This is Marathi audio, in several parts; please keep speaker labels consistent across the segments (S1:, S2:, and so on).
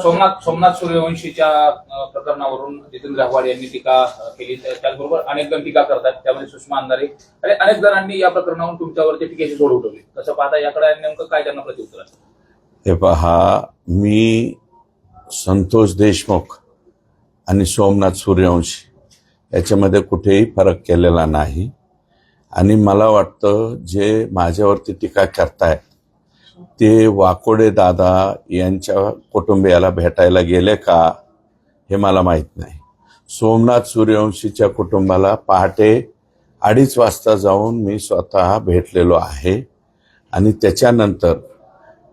S1: सोमनाथ सूर्यवंशीच्या प्रकरणावरून जितेंद्र आव्हाड यांनी टीका केली. त्याचबरोबर अनेक जण टीका करतात, त्यामध्ये सुषमा अंधारे आणि अनेक जणांनी या प्रकरणावरून तुमच्यावरती टीकेची सोड उठवली. तसं पाहता याकडे नेमकं काय त्यांना प्रत्युत्तर आहे?
S2: हे पहा, मी संतोष देशमुख आणि सोमनाथ सूर्यवंशी याच्यामध्ये कुठेही फरक केलेला नाही. आणि मला वाटतं जे माझ्यावरती टीका करतायत ते वाकोडे दादा यांच्या कुटुंबियाला भेटायला गेले का हे मला माहीत नाही. सोमनाथ सूर्यवंशीच्या कुटुंबाला पहाटे 2:30 वाजता जाऊन मी स्वतः भेटलेलो आहे. आणि त्याच्यानंतर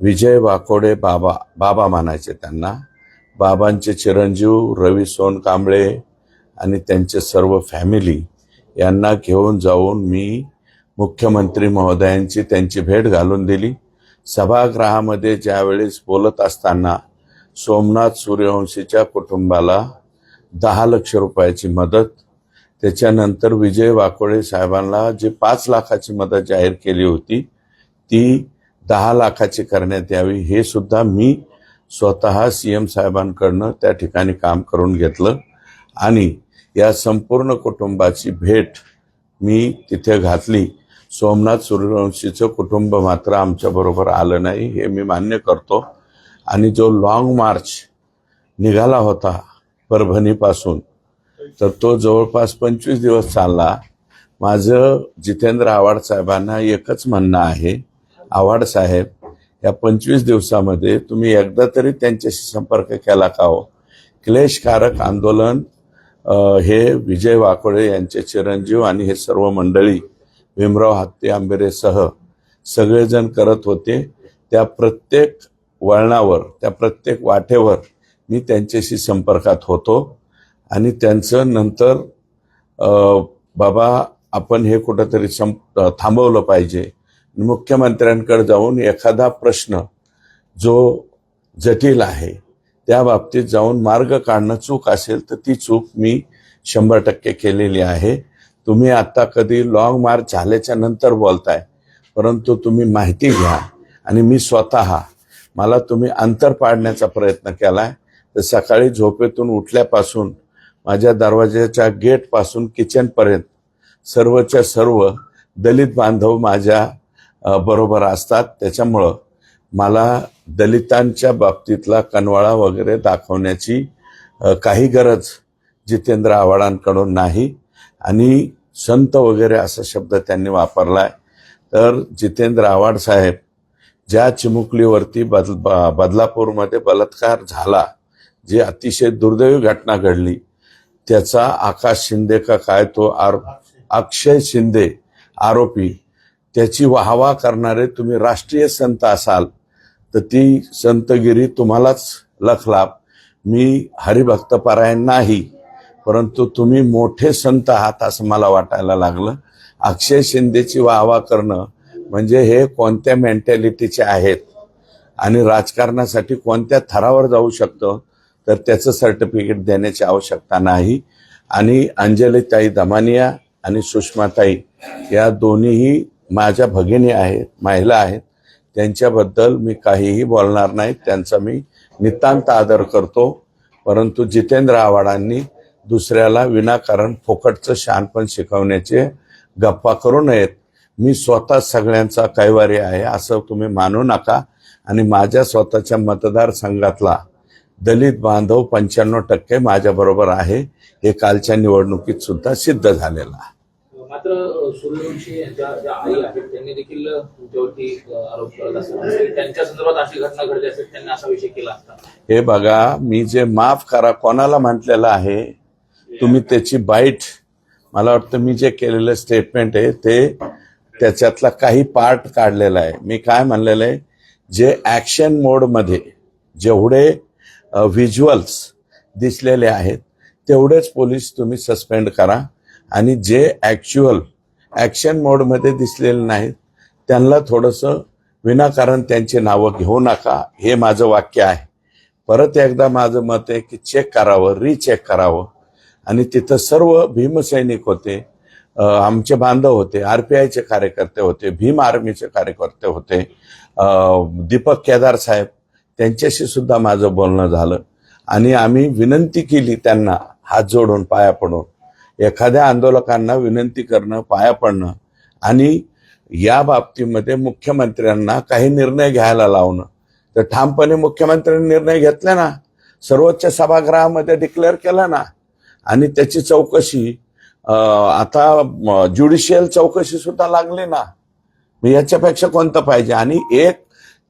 S2: विजय वाकोडे बाबा मानायचे त्यांना, बाबांचे चिरंजीव रवी सोनकांबळे आणि त्यांचे सर्व फॅमिली यांना घेऊन जाऊन मी मुख्यमंत्री महोदयांची त्यांची भेट घालून दिली. सभागृहामध्ये ज्यावेळेस बोलत असताना सोमनाथ सूर्यवंशीच्या कुटुंबाला 10 लाख रुपयाची मदत, त्याच्यानंतर विजय वाकोडे साहेबांना जी 5 लाखाची मदत जाहीर केली होती ती 10 लाखाची करण्यात यावी, हे सुद्धा मी स्वतः सीएम साहेबांकडनं त्या ठिकाणी काम करून घेतलं. आणि या संपूर्ण कुटुंबाची भेट मी तिथे घातली. सोमनाथ सूर्यवंशीचं कुटुंब मात्र आमच्याबरोबर आलं नाही, हे मी मान्य करतो. आणि जो लॉंग मार्च निघाला होता परभणीपासून, तर तो जवळपास 25 दिवस चालला. माझं जितेंद्र आव्हाड साहेबांना एकच म्हणणं आहे, आव्हाड साहेब, या 25 दिवसामध्ये तुम्ही एकदा तरी त्यांच्याशी संपर्क केला का हो? क्लेशकारक आंदोलन हे विजय वाकोडे यांचे चिरंजीव आणि हे सर्व मंडळी भीमराव हत्ती आंबेरेसह सगळेजण करत होते. त्या प्रत्येक वळणावर, त्या प्रत्येक वाटेवर मी त्यांच्याशी संपर्कात होतो. आणि त्यांचं नंतर बाबा आपण हे कुठंतरी थांबवलं पाहिजे, मुख्यमंत्र्यांकडे जाऊन एखादा प्रश्न जो जटिल आहे त्या बाबतीत जाऊन मार्ग काढणं चूक असेल तर ती चूक मी 100% केलेली आहे. तुम्ही आता कधी लॉंग मार्च झाल्याच्या नंतर बोलताय, परंतु तुम्ही माहिती घ्या. आणि मी स्वतः, मला तुम्ही अंतर पाडण्याचा प्रयत्न केलाय. तर सकाळी झोपेतून उठल्यापासून माझ्या दरवाजाच्या गेटपासून किचनपर्यंत सर्वच्या सर्व दलित बांधव माझ्या बरोबर असतात. त्याच्यामुळं मला दलितांच्या बाबतीतला कनवाळा वगैरे दाखवण्याची काही गरज जितेंद्र आव्हाडांकडून नाही. आणि संत वगैरे असा शब्द त्यांनी वापरलाय. तर जितेंद्र आव्हाड साहेब, ज्या चिमुकलीवरती बदलापूरमध्ये बलात्कार झाला, जी अतिशय दुर्दैवी घटना घडली, त्याचा आकाश शिंदे का काय तो अक्षय शिंदे आरोपी, त्याची वाहवा करणारे तुम्ही राष्ट्रीय संत असाल तर ती संतगिरी तुम्हालाच लखलाप. मी हरिभक्तपरायण नाही, परंतु तुम्ही मोठे संत आहात असं मला वाटायला लागलं. अक्षय शिंदेची वाहवा करणं म्हणजे हे कोणत्या मेंटॅलिटीचे आहेत आणि राजकारणासाठी कोणत्या थरावर जाऊ शकतं, तर त्याचं सर्टिफिकेट देण्याची आवश्यकता नाही. आणि अंजलीताई दमानिया आणि सुषमाताई या दोन्हीही माझ्या भगिनी आहेत, महिला आहेत. त्यांच्याबद्दल मी काहीही बोलणार नाही, त्यांचा मी नितांत आदर करतो. परंतु जितेंद्र आव्हाडांनी दुसऱ्याला विनाकारण फुकटचं शहाणपण शिकवण्याचे गप्पा करू नयेत. मी स्वतः सगळ्यांचा कैवारी आहे असं तुम्ही मानू नका. आणि माझ्या स्वतःच्या मतदारसंघातला दलित बांधव 95% माझ्याबरोबर आहे, हे कालच्या निवडणुकीत सुद्धा सिद्ध झालेलं आहे.
S1: मात्र सूर्यवंशी यांच्या ज्या आई आहेत त्यांनी देखील तुमच्यावरती आरोप करत असतात, त्यांच्या संदर्भात अशी घटना घडली असेल, त्यांनी असा विषय केला असता.
S2: हे बघा, मी जे माफ करा कोणाला म्हटलेलं आहे, तुम्ही त्याची बाईट, मला वाटतं मी जे केलेलं स्टेटमेंट आहे ते त्याच्यातला काही पार्ट काढलेला आहे. मी काय म्हणलेलं आहे, जे ॲक्शन मोडमध्ये जेवढे व्हिज्युअल्स दिसलेले आहेत तेवढेच पोलीस तुम्ही सस्पेंड करा. आणि जे ॲक्च्युअल ॲक्शन मोडमध्ये दिसलेले नाहीत त्यांना थोडंसं विनाकारण त्यांची नावं घेऊ नका, हे माझं वाक्य आहे. परत एकदा माझं मत आहे की चेक करावं, रिचेक करावं. आणि तिथं सर्व भीमसैनिक होते, आमचे बांधव होते, RPIचे कार्यकर्ते होते, भीम आर्मीचे कार्यकर्ते होते, दीपक केदार साहेब त्यांच्याशी सुद्धा माझं बोलणं झालं आणि आम्ही विनंती केली त्यांना हात जोडून पाया पडून. एखाद्या आंदोलकांना विनंती करणं, पाया पडणं आणि या बाबतीमध्ये मुख्यमंत्र्यांना काही निर्णय घ्यायला लावणं. तर ठामपणे मुख्यमंत्र्यांनी निर्णय घेतले ना, सर्वोच्च सभागृहामध्ये डिक्लेअर केलं ना, आणि त्याची चौकशी आता ज्युडिशियल चौकशी सुद्धा लागली ना. मग याच्यापेक्षा कोणतं पाहिजे? आणि एक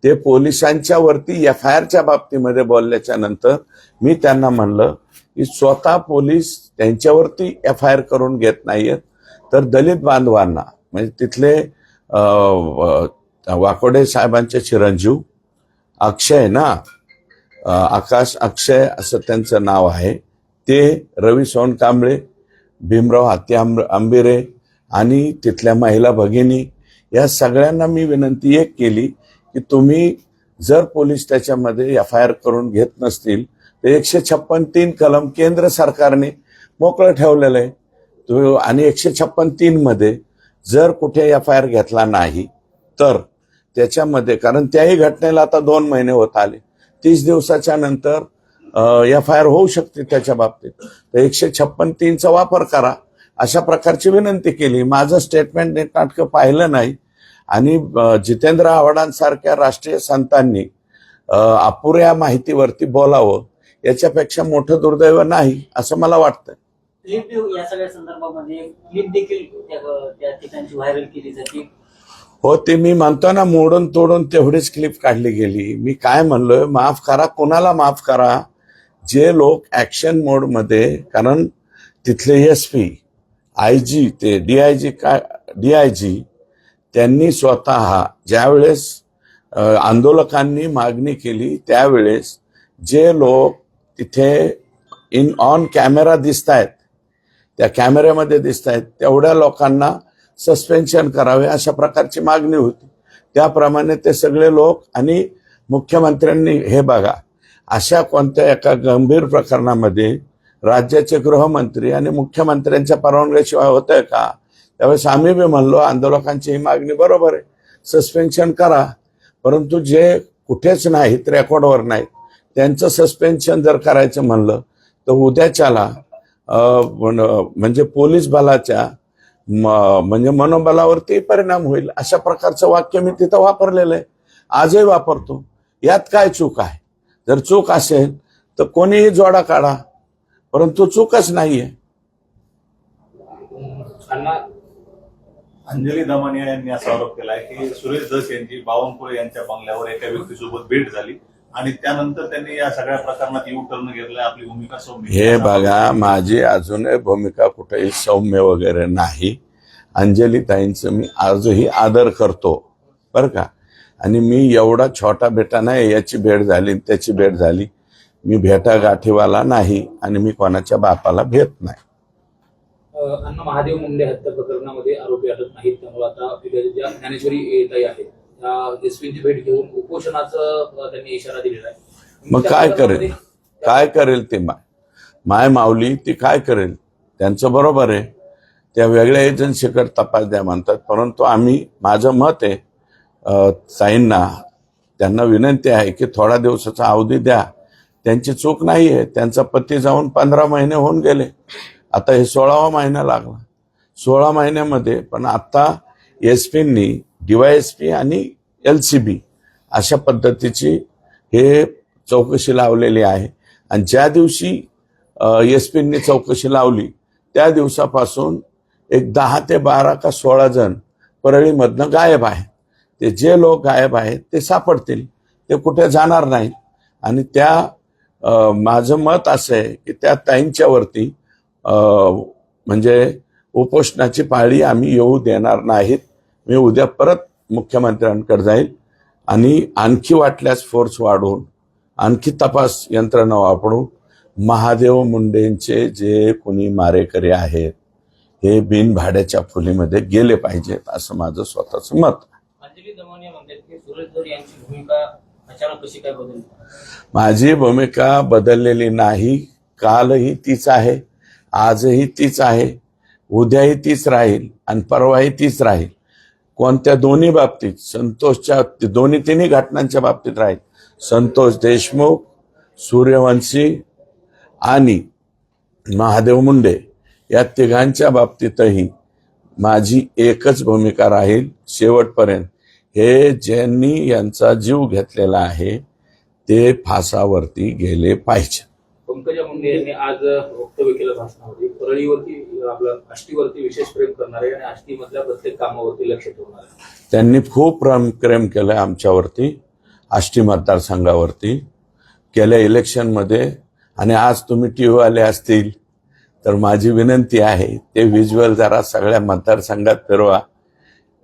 S2: ते पोलिसांच्या वरती FIRच्या बाबतीमध्ये बोलल्याच्या नंतर मी त्यांना म्हणलं की स्वतः पोलीस त्यांच्यावरती FIR करून घेत नाहीयेत, तर दलित बांधवांना म्हणजे तिथले वाकोडे साहेबांचे चिरंजीव अक्षय ना, आकाश अक्षय असं त्यांचं नाव आहे, ते रवी सोनकांबळे, भीमराव हत्ती आंबिरे आणि तिथल्या महिला भगिनी, या सगळ्यांना मी विनंती एक केली की तुम्ही जर पोलीस त्याच्यामध्ये FIR करून घेत नसतील तर 156(3) कलम केंद्र सरकारने मोकळं ठेवलेलं आहे. आणि 156(3) मध्ये जर कुठे FIR घेतला नाही तर त्याच्यामध्ये, कारण त्याही घटनेला आता 2 महिने होत आले, 30 दिवसाच्या नंतर FIR होऊ शकते त्याच्या बाबतीत. तर 156(3) वापर करा अशा प्रकारची विनंती केली. माझं स्टेटमेंट नीटनाटकं पाहिलं नाही आणि जितेंद्र आव्हाडांसारख्या राष्ट्रीय संतांनी अपुऱ्या माहितीवरती बोलावं याच्यापेक्षा मोठं दुर्दैव नाही असं मला वाटतं.
S3: क्लिप या सगळ्या संदर्भामध्ये क्लिप देखील त्या ठिकाणची व्हायरल केली जाते.
S2: हो, ते मी म्हणतो ना, मोडून तोडून तेवढीच क्लिप काढली गेली. मी काय म्हणलोय, माफ करा, कोणाला माफ करा? जे लोक ऍक्शन मोडमध्ये, कारण तिथले SP, IG ते DIG त्यांनी स्वतः ज्यावेळेस आंदोलकांनी मागणी केली त्यावेळेस जे लोक तिथे ऑन कॅमेरा दिसतायत, त्या कॅमेऱ्यामध्ये दिसतायत, तेवढ्या लोकांना सस्पेन्शन करावे अशा प्रकारची मागणी होती. त्याप्रमाणे ते सगळे लोक आणि मुख्यमंत्र्यांनी, हे बघा, अशा कोणत्या एका गंभीर प्रकरणामध्ये राज्याचे गृहमंत्री आणि मुख्यमंत्र्यांच्या परवानगीशिवाय होतंय का? त्यावेळेस आम्ही बी म्हणलो आंदोलकांची ही मागणी बरोबर आहे, सस्पेन्शन करा. परंतु जे कुठेच नाहीत, रेकॉर्डवर नाहीत, त्यांचं सस्पेन्शन जर करायचं म्हणलं तर उद्याच्याला म्हणजे पोलीस बलाच्या म्हणजे मनोबलावरती परिणाम होईल. अशा प्रकारचं वाक्य मी तिथं वापरलेलं आहे, आजही वापरतो. यात काय चूक आहे? जर चूक असेल तर कोणीही जोडा काढा, परंतु चूकच नाहीये.
S4: अंजली दमानिया यांनी असा आरोप केलाय की सुरेश धस यांची बावनकुळे यांच्या बंगल्यावर एका व्यक्तीसोबत भेट झाली आणि त्यानंतर त्यांनी या सगळ्या प्रकरणात यू टर्न घेतलाय, आपली भूमिका सौम्य.
S2: हे बघा, माझी अजूनही भूमिका कुठेही सौम्य वगैरे नाही. अंजली ताईंचं मी आजही आदर करतो बरं का. आणि मी एवढा छोटा बेटा नाही, याची भेट झाली त्याची भेट झाली, मी भेटा गाठीवाला नाही आणि मी कोणाच्या बापाला भेट नाही.
S1: अण्णा महादेव मुंडे हत्या प्रकरणामध्ये आरोपी अटक नाहीत, त्यामुळे आता ज्या ज्ञानेश्वरी ताई आहेत त्या SPची भेट घेऊन उपोषणाचं त्यांनी इशारा दिलेला आहे.
S2: मग काय करेल ते माय माऊली, ती काय करेल? त्यांचं बरोबर आहे, त्या वेगळ्या एजन्सीकडे तपास द्या म्हणतात. परंतु माझं मत आहे, ताईंना त्यांना विनंती आहे की थोडा दिवसाचा अवधी द्या. त्यांची चूक नाही आहे, त्यांचा पती जाऊन 15 महिने होऊन गेले, आता हे 16वा महिना लागला. 16 महिन्यामध्ये पण आता SPनी DYSP आणि LCB अशा पद्धतीची हे चौकशी लावलेली आहे. आणि ज्या दिवशी SPनी चौकशी लावली त्या दिवसापासून एक 10 ते 12 का 16 जण परळीमधनं गायब आहेत. ते जे लोक गायब आहेत ते सापडतील, ते कुठे जाणार नाहीत. आणि माझं मत असं आहे की त्या ताईंच्यावरती म्हणजे उपोषणाची पाळी आम्ही येऊ देणार नाहीत. मी उद्या परत मुख्यमंत्र्यांकडे जाईल आणि आणखी वाटल्यास फोर्स वाढवून, आणखी तपास यंत्रणा वापरून महादेव मुंडेंचे जे कोणी मारेकरी आहेत हे बिनभाड्याच्या खोलीमध्ये गेले पाहिजेत, असं माझं स्वतःचं मत.
S3: अंजली दमानिया म्हणतात की सुरेश धस यांची भूमिका अचानक कशी काय बदलली?
S2: माझी भूमिका बदललेली नाही. कालही तीच आहे, आजही तीच आहे, उद्याही तीच राहील आणि परवाही तीच राहील. कोणत्या दोन्ही बाबतीत, संतोषच्या तिन्ही घटनांच्या बाबतीत राहील. संतोष देशमुख, सूर्यवंशी आणि महादेव मुंडे या तिघांच्या बाबतीतही माझी एकच भूमिका राहील शेवटपर्यंत. हे ज्यांनी यांचा जीव घेतलेला आहे ते फासावरती गेले पाहिजे.
S1: पंकजा मुंडे यांनी आज वक्तव्य केलं भाषणामध्ये, परळीवरती आपलं आष्टीवरती विशेष प्रेम करणारे आणि आष्टीमधल्या प्रत्येक कामावरती लक्ष ठेवणारे.
S2: त्यांनी खूप प्रेम केलं आमच्यावरती, आष्टी मतदारसंघावरती गेल्या इलेक्शनमध्ये. आणि आज तुम्ही टीव्ही वाले असतील तर माझी विनंती आहे ते व्हिज्युअल जरा सगळ्या मतदारसंघात फिरवा.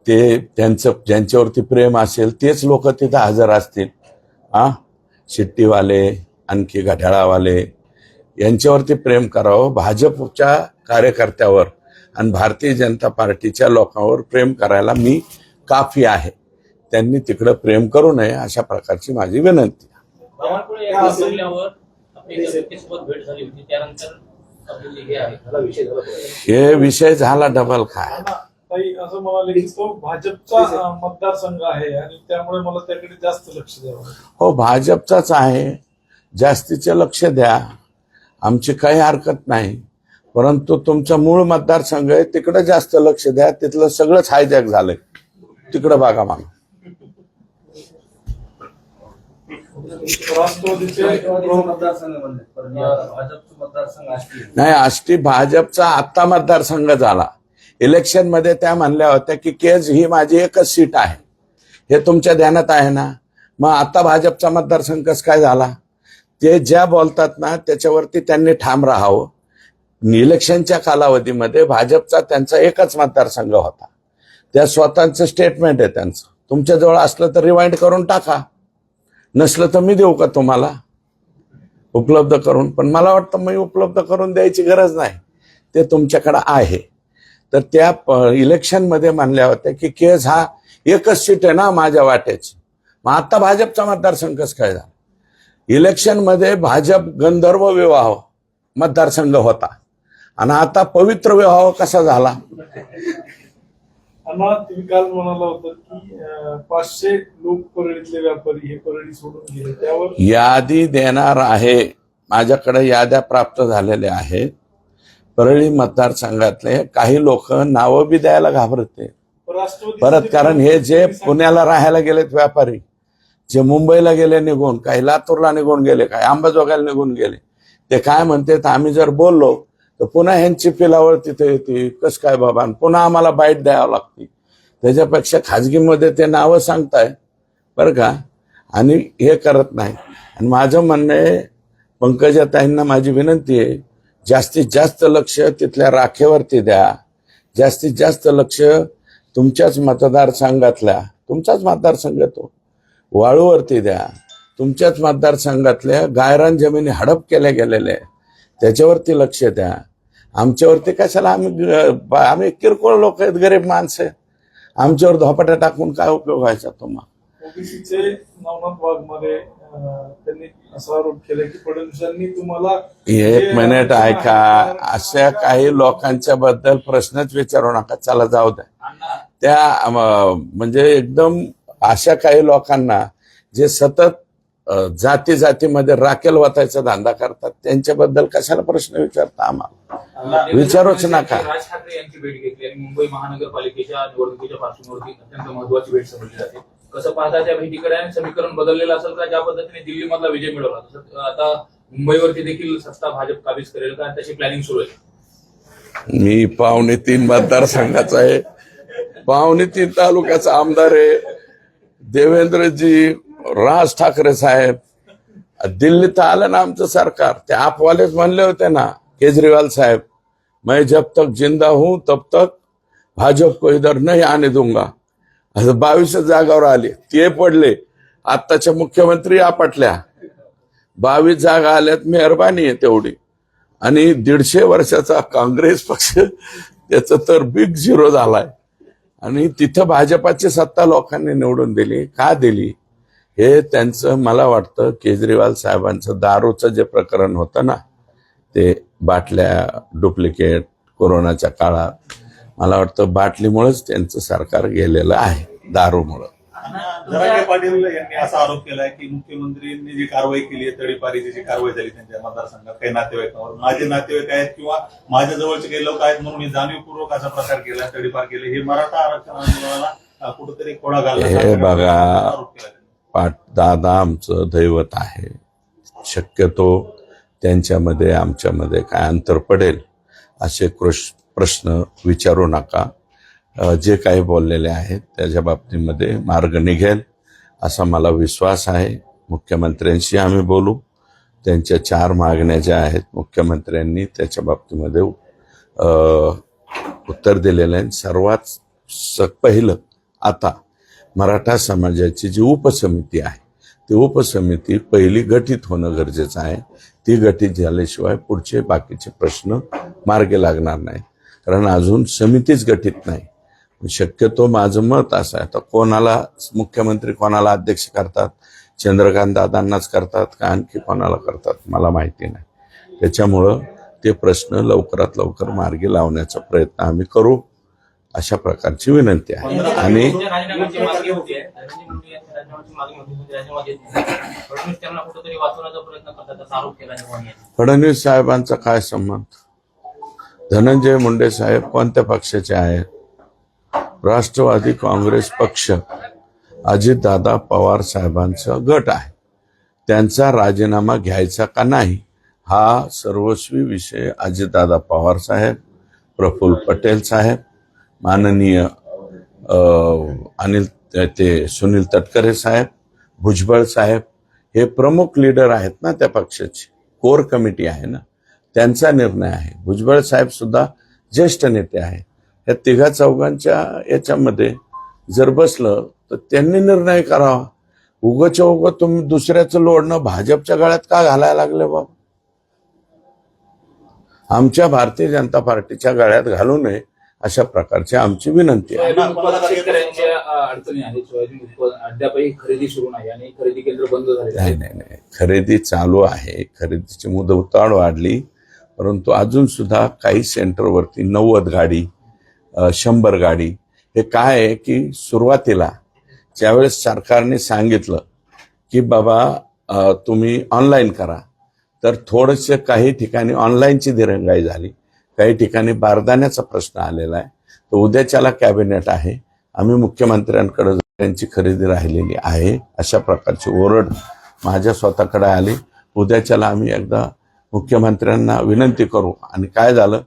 S2: ते त्यांचं ज्यांच्यावरती प्रेम असेल तेच लोक तिथं हजर असतील. शिट्टीवाले, आणखी घड्याळावाले यांच्यावरती प्रेम करावं. भाजपच्या कार्यकर्त्यावर आणि भारतीय जनता पार्टीच्या लोकांवर प्रेम करायला मी काफी आहे. त्यांनी तिकडं प्रेम करू नये अशा प्रकारची माझी विनंती.
S3: बावनकुळे यांच्या बोलल्यावर आपली एका व्यक्तीसोबत भेट झाली होती, त्यानंतर आपली हे आहे
S1: मला विषय झाला.
S2: हे विषय झाला डबल काय.
S5: ताई असं म्हणाले की तो भाजपचा मतदारसंघ आहे आणि त्यामुळे मला त्याकडे जास्त लक्ष द्यावं.
S2: हो, भाजपचाच आहे, जास्तीचे लक्ष द्या, आमची काही हरकत नाही. परंतु तुमचा मूळ मतदारसंघ आहे तिकडे जास्त लक्ष द्या. तिथलं सगळंच हायजॅक झालंय, तिकडं बघा मला.
S5: राष्ट्रवादीचे
S3: मतदारसंघ म्हणले, भाजपचा मतदारसंघ असतील.
S2: नाही, आष्टी भाजपचा आत्ता मतदारसंघ झाला. इलेक्शन मध्ये त्या म्हणल्या होत्या की केज ही माझी एकच सीट आहे. हे तुमच्या ध्यानात आहे ना. मग आता भाजपचा मतदारसंघ कसं काय झाला? ते ज्या बोलतात ना त्याच्यावरती त्यांनी ठाम राहावं. इलेक्शनच्या कालावधीमध्ये भाजपचा त्यांचा एकच मतदारसंघ होता. त्या स्वतःचं स्टेटमेंट आहे त्यांचं. तुमच्याजवळ असलं तर रिवाइंड करून टाका, नसलं तर मी देऊ का तुम्हाला उपलब्ध करून. पण मला वाटतं मी उपलब्ध करून द्यायची गरज नाही, ते तुमच्याकडे आहे. तर त्या इलेक्शनमध्ये म्हणल्या होत्या की केज हा एकच सीट आहे ना माझ्या वाट्याची. मग आता भाजपचा मतदारसंघ कसं काय झाला? इलेक्शनमध्ये भाजप गंधर्व विवाह मतदारसंघ होता आणि आता पवित्र विवाह कसा झाला?
S5: अण्णा तुम्ही काल म्हणाला होता की 500 लोक परळीतले व्यापारी हे परळी सोडून गेले, त्यावर
S2: यादी देणार आहे. माझ्याकडे याद्या प्राप्त झालेल्या आहेत. परळी मतदारसंघातले काही लोक नावं बी द्यायला घाबरते परत. कारण हे जे पुण्याला राहायला गेलेत व्यापारी, जे मुंबईला गेले निघून, काही लातूरला निघून गेले, काही अंबाजोगाईला निघून गेले, ते काय म्हणतात आम्ही जर बोललो तर पुन्हा ह्यांची पिलावळ तिथे येते. कसं काय बाबा, पुन्हा आम्हाला बाईट द्यावं लागते. त्याच्यापेक्षा खाजगीमध्ये ते नावं सांगताय बरं का, आणि हे करत नाही. आणि माझं म्हणणं आहे, पंकजाताईंना माझी विनंती आहे, जास्तीत जास्त लक्ष तिथल्या राखेवरती द्या. जास्तीत जास्त लक्ष तुमच्याच मतदारसंघातल्या, तुमचाच मतदारसंघ तो, वाळूवरती द्या. तुमच्याच मतदारसंघातल्या गायरान जमिनी हडप केल्या गेलेल्या त्याच्यावरती लक्ष द्या. आमच्यावरती कशाला? आम्ही किरकोळ लोक आहेत, गरीब माणसं आहे. आमच्यावर धोपाट्या टाकून काय उपयोग व्हायचा तुम्हाला?
S5: ओबीसीचे नवनाथ वाघमारे त्यांनी असा आरोप केला की फडणवीसांनी तुम्हाला
S2: एक मिनिट ऐका, अशा काही लोकांच्या बद्दल प्रश्नच विचारू नका. चला जाऊ द्या. त्या म्हणजे एकदम अशा काही लोकांना जे सतत जाती जातीमध्ये राखेल वाचायचा धंदा करतात, त्यांच्याबद्दल कशाला प्रश्न विचारता? आम्हाला विचारूच नका.
S1: राज ठाकरे यांची भेट घेतली आणि मुंबई महानगरपालिकेच्या निवडणुकीच्या पार्श्वभूमीवरती अत्यंत महत्वाची भेट समजली जाते. कसं पाहता त्या भेटीकडे? आणि समीकरण बदललेलं असेल का? ज्या पद्धतीने दिल्लीमधला विजय मिळवला तसं आता मुंबईवरती देखील सत्ता भाजप काबीज करेल का? त्याची प्लॅनिंग सुरू आहे.
S2: मी 2.25 मतदारसंघाचा आहे, 2.25 तालुक्याचा आमदार आहे. देवेंद्रजी, राज ठाकरे साहेब, दिल्लीत आलं ना आमचं सरकार. ते आपवालेच म्हणले होते ना केजरीवाल साहेब, मैं जब तक जिंदा हूं तब तक भाजप को इधर नहीं आने दूंगा. असं 22 जागावर आले, ते पडले. आत्ताच्या मुख्यमंत्री आपटल्या. 22 जागा आल्यात, मेहरबानी आहे तेवढी. आणि 150 वर्षाचा काँग्रेस पक्ष त्याचं तर बिग झिरो झालाय. आणि तिथं भाजपाची सत्ता लोकांनी निवडून दिली. का दिली? हे त्यांचं, मला वाटतं केजरीवाल साहेबांचं दारूचं जे प्रकरण होतं ना, ते बाटल्या डुप्लिकेट कोरोनाच्या काळात, मला वाटतं बाटलीमुळेच त्यांचं सरकार गेलेलं आहे, दारूमुळं.
S4: जरांगे पाटील यांनी असा आरोप केलाय की मुख्यमंत्र्यांनी जी कारवाई केली आहे, तडीपारीची जी कारवाई झाली त्यांच्या मतदारसंघात काही नातेवाईकांवर, माझे नातेवाईक आहेत किंवा माझ्या जवळचे काही लोक आहेत म्हणून मी जाणीवपूर्वक असा प्रकार केला, तडीपार केले, हे मराठा आरक्षण आंदोलनाला कुठेतरी खोडा घालला,
S2: हे बघा,
S4: आरोप केला त्यांनी.
S2: दादा आमचं दैवत आहे. शक्यतो त्यांच्यामध्ये आमच्यामध्ये काय अंतर पडेल असे प्रश्न विचारू नका. जे काही बोललेले आहेत त्याच्या बाबतीमध्ये मार्ग निघेल असा मला विश्वास आहे. मुख्यमंत्र्यांशी आम्ही बोलू. त्यांच्या 4 मागण्या ज्या आहेत मुख्यमंत्र्यांनी त्याच्या बाबतीमध्ये उत्तर दिलेलं आहे. सर्वात पहिलं आता मराठा समाजाची जी उपसमिती आहे ती उपसमिती पहिली गठीत होणं गरजेचं आहे. ती गठीत झाल्याशिवाय पुढचे बाकीचे प्रश्न मार्गी लागणार नाही, कारण अजून समितीच गठीत नाही. शक्यतो माझं मत असं आहे, तर कोणाला मुख्यमंत्री कोणाला अध्यक्ष करतात, चंद्रकांत दादांनाच करतात का आणखी कोणाला करतात मला माहिती नाही. त्याच्यामुळं ते प्रश्न लवकरात लवकर मार्गी लावण्याचा प्रयत्न आम्ही करू, अशा प्रकारची विनंती आहे. आणि
S6: राजीनाम्याची मागणी होती, राजीनाम्याची मागणी होती, राजीनामा देत नाही. फडणवीस त्यांना कुठेतरी वाचवण्याचा प्रयत्न करतात असा आरोप केला आहे.
S2: फडणवीस साहेबांचा काय संबंध? धनंजय मुंडे साहेब कोणत्या पक्षाचे आहेत? राष्ट्रवादी काँग्रेस पक्ष, अजितदादा पवार साहेबांचा गट आहे. त्यांचा राजीनामा घ्यायचा का नाही हा सर्वस्वी विषय अजितदादा पवार साहेब, प्रफुल्ल पटेल साहेब, माननीय सुनील तटकरे साहेब, भुजबळ साहेब, हे प्रमुख लीडर आहेत ना त्या पक्षाची, कोर कमिटी आहे ना, त्यांचा निर्णय आहे. भुजबळ साहेब सुद्धा ज्येष्ठ नेते आहेत. या 3-4 याच्यामध्ये जर बसलं तर त्यांनी निर्णय करावा. उगच्या उगं तुम्ही दुसऱ्याचं लोडणं भाजपच्या गळ्यात का घालायला लागले बाबा? आमच्या भारतीय जनता पार्टीच्या गळ्यात घालू नये अशा प्रकारची आमची विनंती आहे.
S1: सोयाबीन उत्पादक शेतकऱ्यांच्या अडचणी आहेत. सोयाबीन उत्पादन अद्यापही खरेदी सुरू नाही आणि खरेदी केंद्र बंद झाले आहे.
S2: नाही, खरेदी चालू आहे. खरेदीची मुदतवाढ वाढली, परंतु अजून सुद्धा काही सेंटरवरती 90 गाडी, 100 गाडी. हे काय आहे की सुरुवातीला ज्यावेळेस सरकारने सांगितलं की बाबा तुम्ही ऑनलाईन करा, तर थोडेसे काही ठिकाणी ऑनलाईनची दिरंगाई झाली, काही ठिकाणी बारदाण्याचा प्रश्न आलेला आहे. तर उद्याच्याला कॅबिनेट आहे, आम्ही मुख्यमंत्र्यांकडे त्यांची खरेदी राहिलेली आहे अशा प्रकारची ओरड माझ्या स्वतःकडे आली. उद्याच्याला आम्ही एकदा मुख्यमंत्र्यांना विनंती करू. आणि काय झालं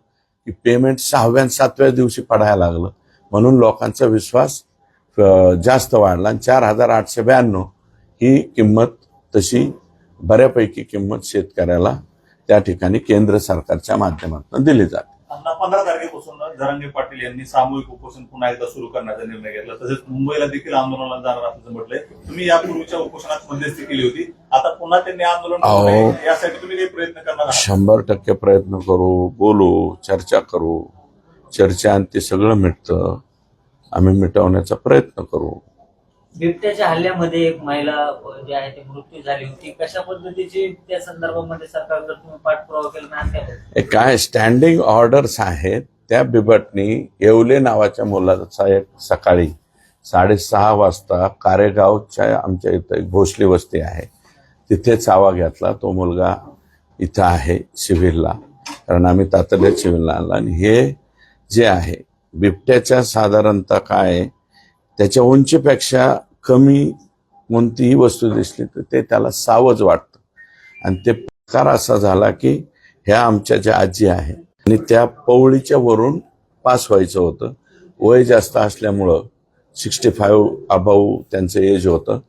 S2: की पेमेंट 6व्या 7व्या दिवशी पडायला लागलं, म्हणून लोकांचा विश्वास जास्त वाढला. 4,892 ही किंमत, तशी बऱ्यापैकी किंमत शेतकऱ्याला त्या ठिकाणी केंद्र सरकारच्या माध्यमातून दिली जाते.
S4: 15 तारखेपासून जरांगे पाटील यांनी सामूहिक उपोषण पुन्हा एकदा सुरू करण्याचा निर्णय घेतला. तसेच मुंबईला देखील आंदोलनाला जाणार असल्याचं म्हटलंय. तुम्ही यापूर्वीच्या उपोषणात मध्यस्थी केली होती, आता पुन्हा त्यांनी आंदोलन करू नये यासाठी तुम्ही काही प्रयत्न करणार आहात?
S2: 100% प्रयत्न करू, बोलू, चर्चा करू. चर्चेअंती सगळं मिटतं, आम्ही मिटवण्याचा प्रयत्न करू.
S3: बिबट्याच्या हल्ल्यामध्ये एक महिला जी आहे ती मृत्यू झाली होती. कशा पद्धतीची त्या संदर्भामध्ये सरकारकडे तुम्ही पाठपुरावा केला नाही?
S2: काय स्टँडिंग ऑर्डर्स आहेत. त्या बिबटनी येवले नावाच्या मुलाचा एक सकाळी 6:30 वाजता कारेगावच्या आमच्या इथं एक भोसली वस्ती आहे तिथे चावा घेतला. तो मुलगा इथं आहे सिव्हिलला, कारण आम्ही तातडीत सिव्हिलला आणला. आणि हे जे आहे बिबट्याच्या साधारणतः काय त्याच्या उंचीपेक्षा कमी कोणतीही वस्तू दिसली तर ते त्याला सावज वाटतं. आणि ते प्रकार असा झाला की ह्या आमच्या ज्या आजी आहे आणि त्या पवळीच्या वरून पास व्हायचं होतं. वय जास्त असल्यामुळं 65 अबाऊ त्यांचं एज होतं.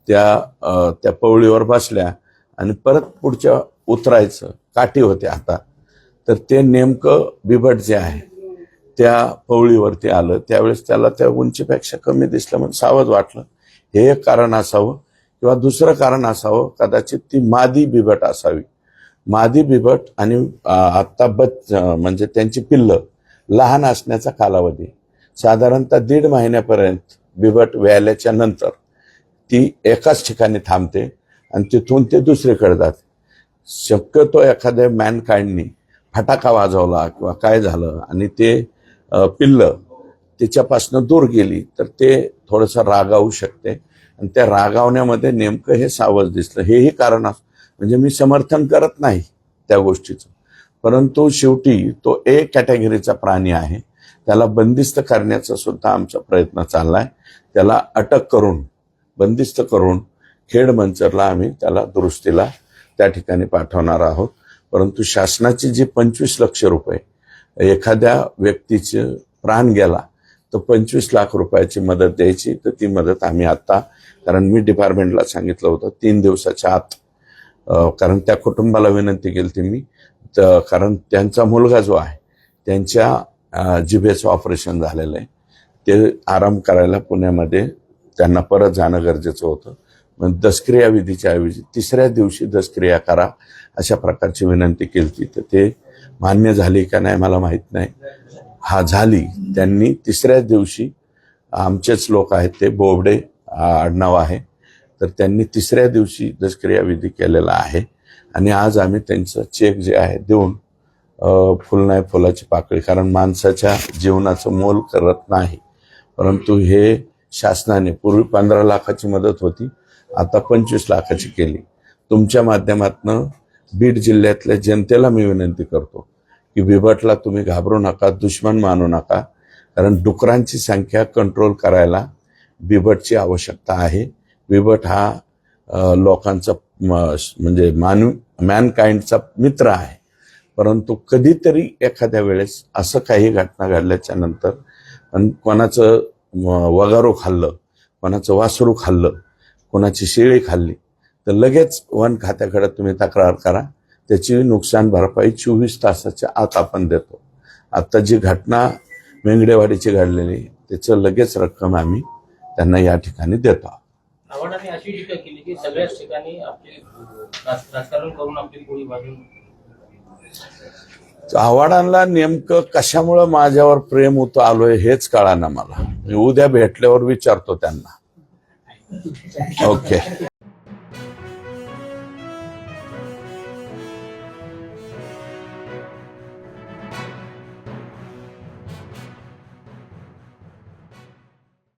S2: त्या पवळीवर बसल्या आणि परत पुढच्या उतरायचं, काठी होते हातात. तर ते नेमकं बिबट जे आहे त्या पवळीवरती आलं. त्यावेळेस त्याला त्या उंचीपेक्षा कमी दिसलं म्हणून सावध वाटलं. हे एक कारण असावं किंवा दुसरं कारण असावं, कदाचित ती मादी बिबट असावी. मादी बिबट आणि आत्ता म्हणजे त्यांची पिल्लं लहान असण्याचा कालावधी साधारणतः 1.5 महिन्यापर्यंत बिबट व्याल्याच्या नंतर ती एकाच ठिकाणी थांबते आणि तिथून ते दुसरीकडे जाते. शक्यतो एखाद्या मॅनकाइंडनी फटाका वाजवला किंवा काय झालं आणि ते पिल्लं तिच्यापासनं दूर गेली तर ते थोडंसं रागावू शकते आणि त्या रागावण्यामध्ये नेमकं हे सावज दिसलं. हेही कारण म्हणजे मी समर्थन करत नाही त्या गोष्टीचं, परंतु शेवटी तो ए कॅटेगरीचा प्राणी आहे. त्याला बंदिस्त करण्याचा सुद्धा आमचा प्रयत्न चाललाय. त्याला अटक करून बंदिस्त करून खेड मंचरला आम्ही त्याला दुरुस्तीला त्या ठिकाणी पाठवणार आहोत. परंतु शासनाची जी 25 लक्ष रुपये एखाद्या व्यक्तीचे प्राण गेला तर 25 लाख रुपयाची मदत द्यायची, तर ती मदत आम्ही आता, कारण मी डिपार्टमेंटला सांगितलं होतं 3 दिवसाच्या आत, कारण त्या कुटुंबाला विनंती केली होती मी, कारण त्यांचा मुलगा जो आहे त्यांच्या जिभेचं ऑपरेशन झालेलं आहे, ते आराम करायला पुण्यामध्ये त्यांना परत जाणं गरजेचं होतं. मग दशक्रिया विधीच्या ऐवजी 3ऱ्या दिवशी दशक्रिया करा अशा प्रकारची विनंती केली होती. तर ते मान्य झाली का नाही मला माहीत नाही. हा झाली. त्यांनी 3ऱ्या दिवशी, आमचेच लोक आहेत ते, बोबडे आडनाव आहे, तर त्यांनी 3ऱ्या दिवशी दशक्रिया विधी केलेला आहे. आणि आज आम्ही त्यांचं चेक जे आहे देऊन फुल नाही फुलाची पाकळी, कारण माणसाच्या जीवनाचं मोल करत नाही. परंतु हे शासनाने पूर्वी 15 लाखाची मदत होती, आता 25 लाखाची केली. तुमच्या माध्यमातून बीड जिल्ह्यातल्या जनतेला मी विनंती करतो की बिबटला तुम्ही घाबरू नका, दुश्मन मानू नका, कारण डुकरांची संख्या कंट्रोल करायला बिबटची आवश्यकता आहे. बिबट हा लोकांचा म्हणजे मॅनकाइंडचा मित्र आहे. परंतु कधीतरी एखाद्या वेळेस असं काही घटना घडल्याच्या नंतर कोणाचं वगारू खाल्लं, कोणाचं वासरू खाल्लं, कोणाची शेळी खाल्ली, तर लगेच वन खात्याकडे तुम्ही तक्रार करा. त्याची नुकसान भरपाई 24 तासाच्या आत आपण देतो. आता जी घटना मेंगडेवाडीची घडलेली त्याचं लगेच रक्कम आम्ही त्यांना या ठिकाणी देतो.
S6: आव्हाडांनी अशी टीका केली की सगळ्याच ठिकाणी आपले राजकारण करून आपली पोळी भाजून.
S2: आव्हाडांना नेमकं कशामुळं माझ्यावर प्रेम होतं आलोय हेच कळाना मला. मी उद्या भेटल्यावर विचारतो त्यांना. ओके.